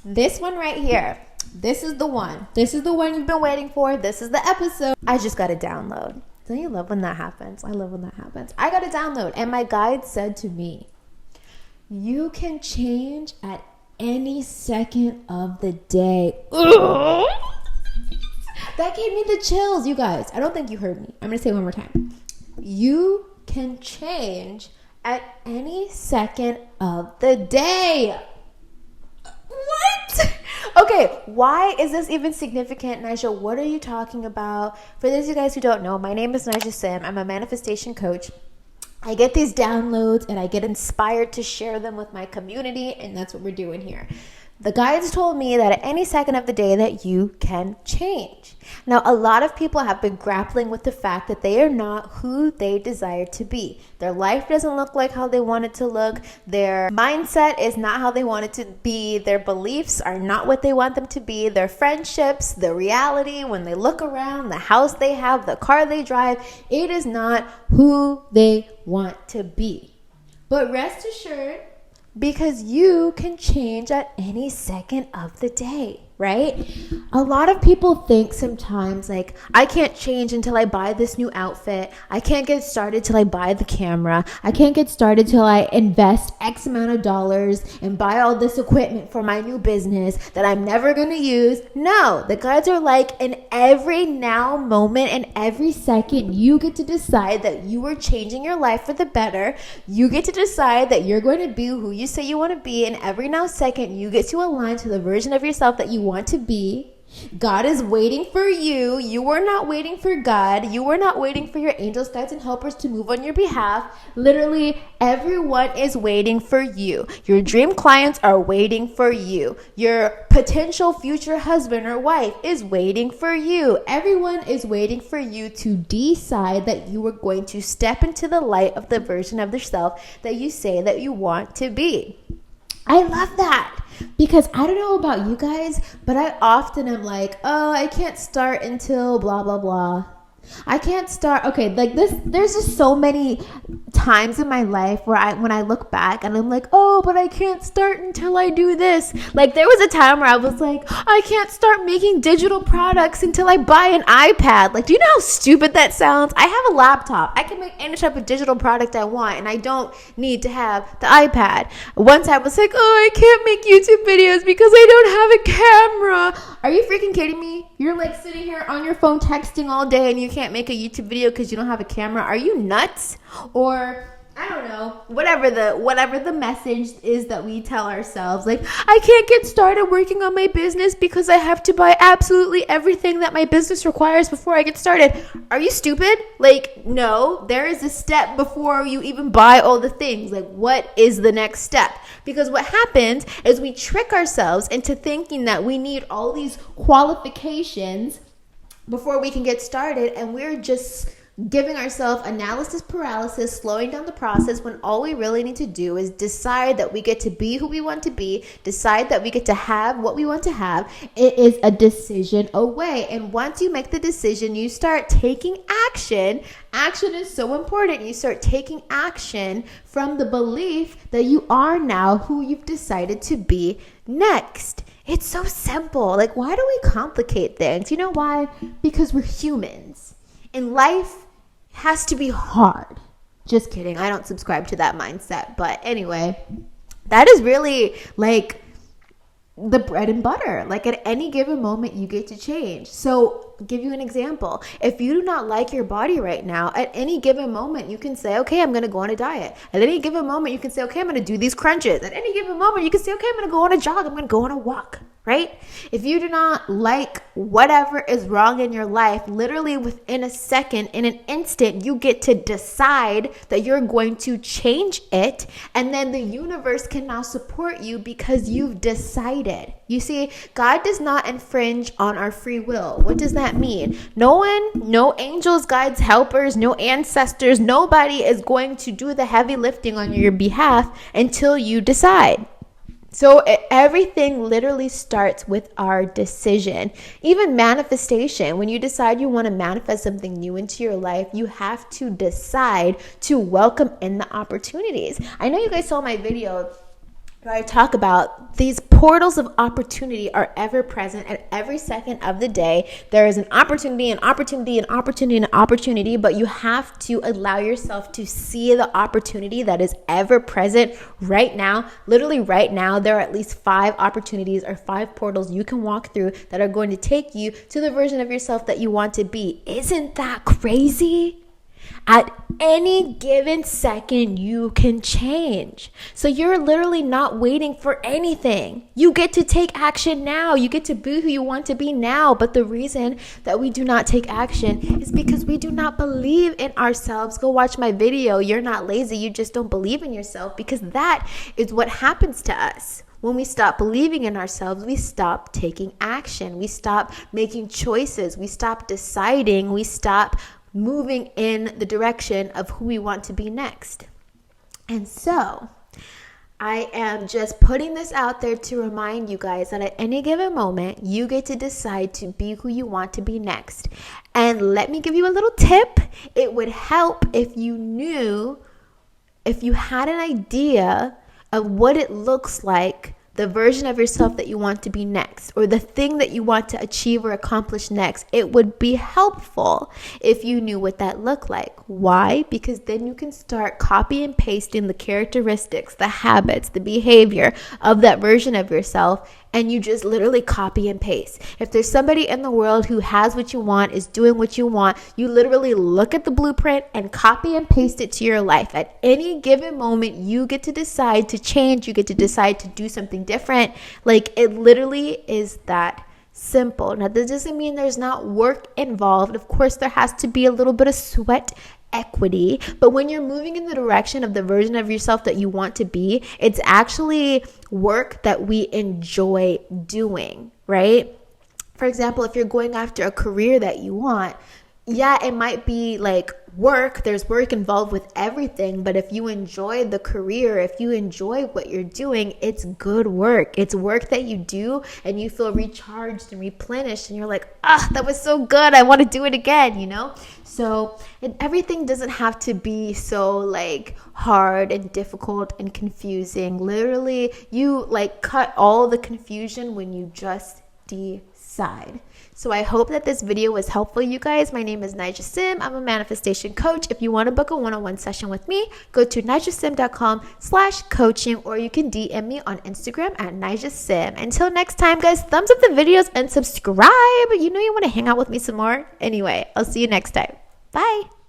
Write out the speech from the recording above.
This one right here. This is the one. This is the one you've been waiting for. This is the episode. I just got to download. Don't you love when that happens? I love when that happens. I got to download. And my guide said to me, you can change at any second of the day. Ugh. That gave me the chills, you guys. I don't think you heard me. I'm going to say it one more time. You can change at any second of the day. What? Okay, why is this even significant, Nija? What are you talking about? For those of you guys who don't know, my name is Nija Sym. I'm a manifestation coach. I get these downloads and I get inspired to share them with my community, and that's what we're doing here. The guides told me that at any second of the day that you can change. Now, a lot of people have been grappling with the fact that they are not who they desire to be. Their life doesn't look like how they want it to look. Their mindset is not how they want it to be. Their beliefs are not what they want them to be. Their friendships, the reality, when they look around, the house they have, the car they drive, it is not who they want to be. But rest assured, because you can change at any second of the day, right? A lot of people think sometimes like, I can't change until I buy this new outfit. I can't get started till I buy the camera. I can't get started till I invest X amount of dollars and buy all this equipment for my new business that I'm never going to use. No, the guides are like, in every now moment and every second, you get to decide that you are changing your life for the better. You get to decide that you're going to be who you say you want to be. And every now second, you get to align to the version of yourself that you want to be. God is waiting for you. You are not waiting for God. You are not waiting for your angels, guides, and helpers to move on your behalf. Literally, everyone is waiting for you. Your dream clients are waiting for you. Your potential future husband or wife is waiting for you. Everyone is waiting for you to decide that you are going to step into the light of the version of yourself that you say that you want to be. I love that. Because I don't know about you guys, but I often am like, oh, I can't start until blah, blah, blah. I can't start. Okay, like this, there's just so many times in my life where when I look back and I'm like, oh, but I can't start until I do this. Like there was a time where I was like, I can't start making digital products until I buy an iPad. Like, do you know how stupid that sounds? I have a laptop. I can make any type of digital product I want, and I don't need to have the iPad. Once I was like, oh, I can't make YouTube videos because I don't have a camera. Are you freaking kidding me? You're like sitting here on your phone texting all day and you can't make a YouTube video because you don't have a camera. Are you nuts? Or I don't know, whatever the message is that we tell ourselves. Like, I can't get started working on my business because I have to buy absolutely everything that my business requires before I get started. Are you stupid? Like, no, there is a step before you even buy all the things. Like, what is the next step? Because what happens is we trick ourselves into thinking that we need all these qualifications before we can get started, and we're just giving ourselves analysis paralysis, slowing down the process, when all we really need to do is decide that we get to be who we want to be, decide that we get to have what we want to have. It is a decision away. And once you make the decision, you start taking action. Action is so important. You start taking action from the belief that you are now who you've decided to be next. It's so simple. Like, why do we complicate things? You know why? Because we're humans. And life has to be hard. Just kidding. I don't subscribe to that mindset. But anyway, that is really like the bread and butter. Like at any given moment, you get to change. So I'll give you an example. If you do not like your body right now, at any given moment, you can say, okay, I'm going to go on a diet. At any given moment, you can say, okay, I'm going to do these crunches. At any given moment, you can say, okay, I'm going to go on a jog. I'm going to go on a walk. Right? If you do not like whatever is wrong in your life, literally within a second, in an instant, you get to decide that you're going to change it. And then the universe can now support you because you've decided. You see, God does not infringe on our free will. What does that mean? No one, no angels, guides, helpers, no ancestors, nobody is going to do the heavy lifting on your behalf until you decide. So everything literally starts with our decision. Even manifestation, when you decide you want to manifest something new into your life, you have to decide to welcome in the opportunities. I know you guys saw my video where I talk about these portals of opportunity are ever present at every second of the day. There is an opportunity, but you have to allow yourself to see the opportunity that is ever present right now. Literally right now, there are at least 5 opportunities or 5 portals you can walk through that are going to take you to the version of yourself that you want to be. Isn't that crazy? At any given second, you can change. So you're literally not waiting for anything. You get to take action now. You get to be who you want to be now. But the reason that we do not take action is because we do not believe in ourselves. Go watch my video. You're not lazy. You just don't believe in yourself, because that is what happens to us. When we stop believing in ourselves, we stop taking action. We stop making choices. We stop deciding. We stop moving in the direction of who we want to be next. And so I am just putting this out there to remind you guys that at any given moment, you get to decide to be who you want to be next. And let me give you a little tip. It would help if you had an idea of what it looks like, the version of yourself that you want to be next, or the thing that you want to achieve or accomplish next. It would be helpful if you knew what that looked like. Why? Because then you can start copy and pasting the characteristics, the habits, the behavior of that version of yourself, and you just literally copy and paste. If there's somebody in the world who has what you want, is doing what you want, you literally look at the blueprint and copy and paste it to your life. At any given moment, you get to decide to change. You get to decide to do something different. Like, it literally is that simple. Now, that doesn't mean there's not work involved. Of course, there has to be a little bit of sweat equity, but when you're moving in the direction of the version of yourself that you want to be, it's actually work that we enjoy doing, right? For example, if you're going after a career that you want, yeah, it might be like work. There's work involved with everything. But if you enjoy the career, if you enjoy what you're doing, it's good work. It's work that you do and you feel recharged and replenished. And you're like, that was so good. I want to do it again, you know? So everything doesn't have to be so like hard and difficult and confusing. Literally, you like cut all the confusion when you just decide. So I hope that this video was helpful, you guys. My name is Nija Sym. I'm a manifestation coach. If you want to book a one-on-one session with me, go to nijasym.com/coaching, or you can DM me on Instagram at Nija Sym. Until next time, guys, thumbs up the videos and subscribe. You know you want to hang out with me some more. Anyway, I'll see you next time. Bye.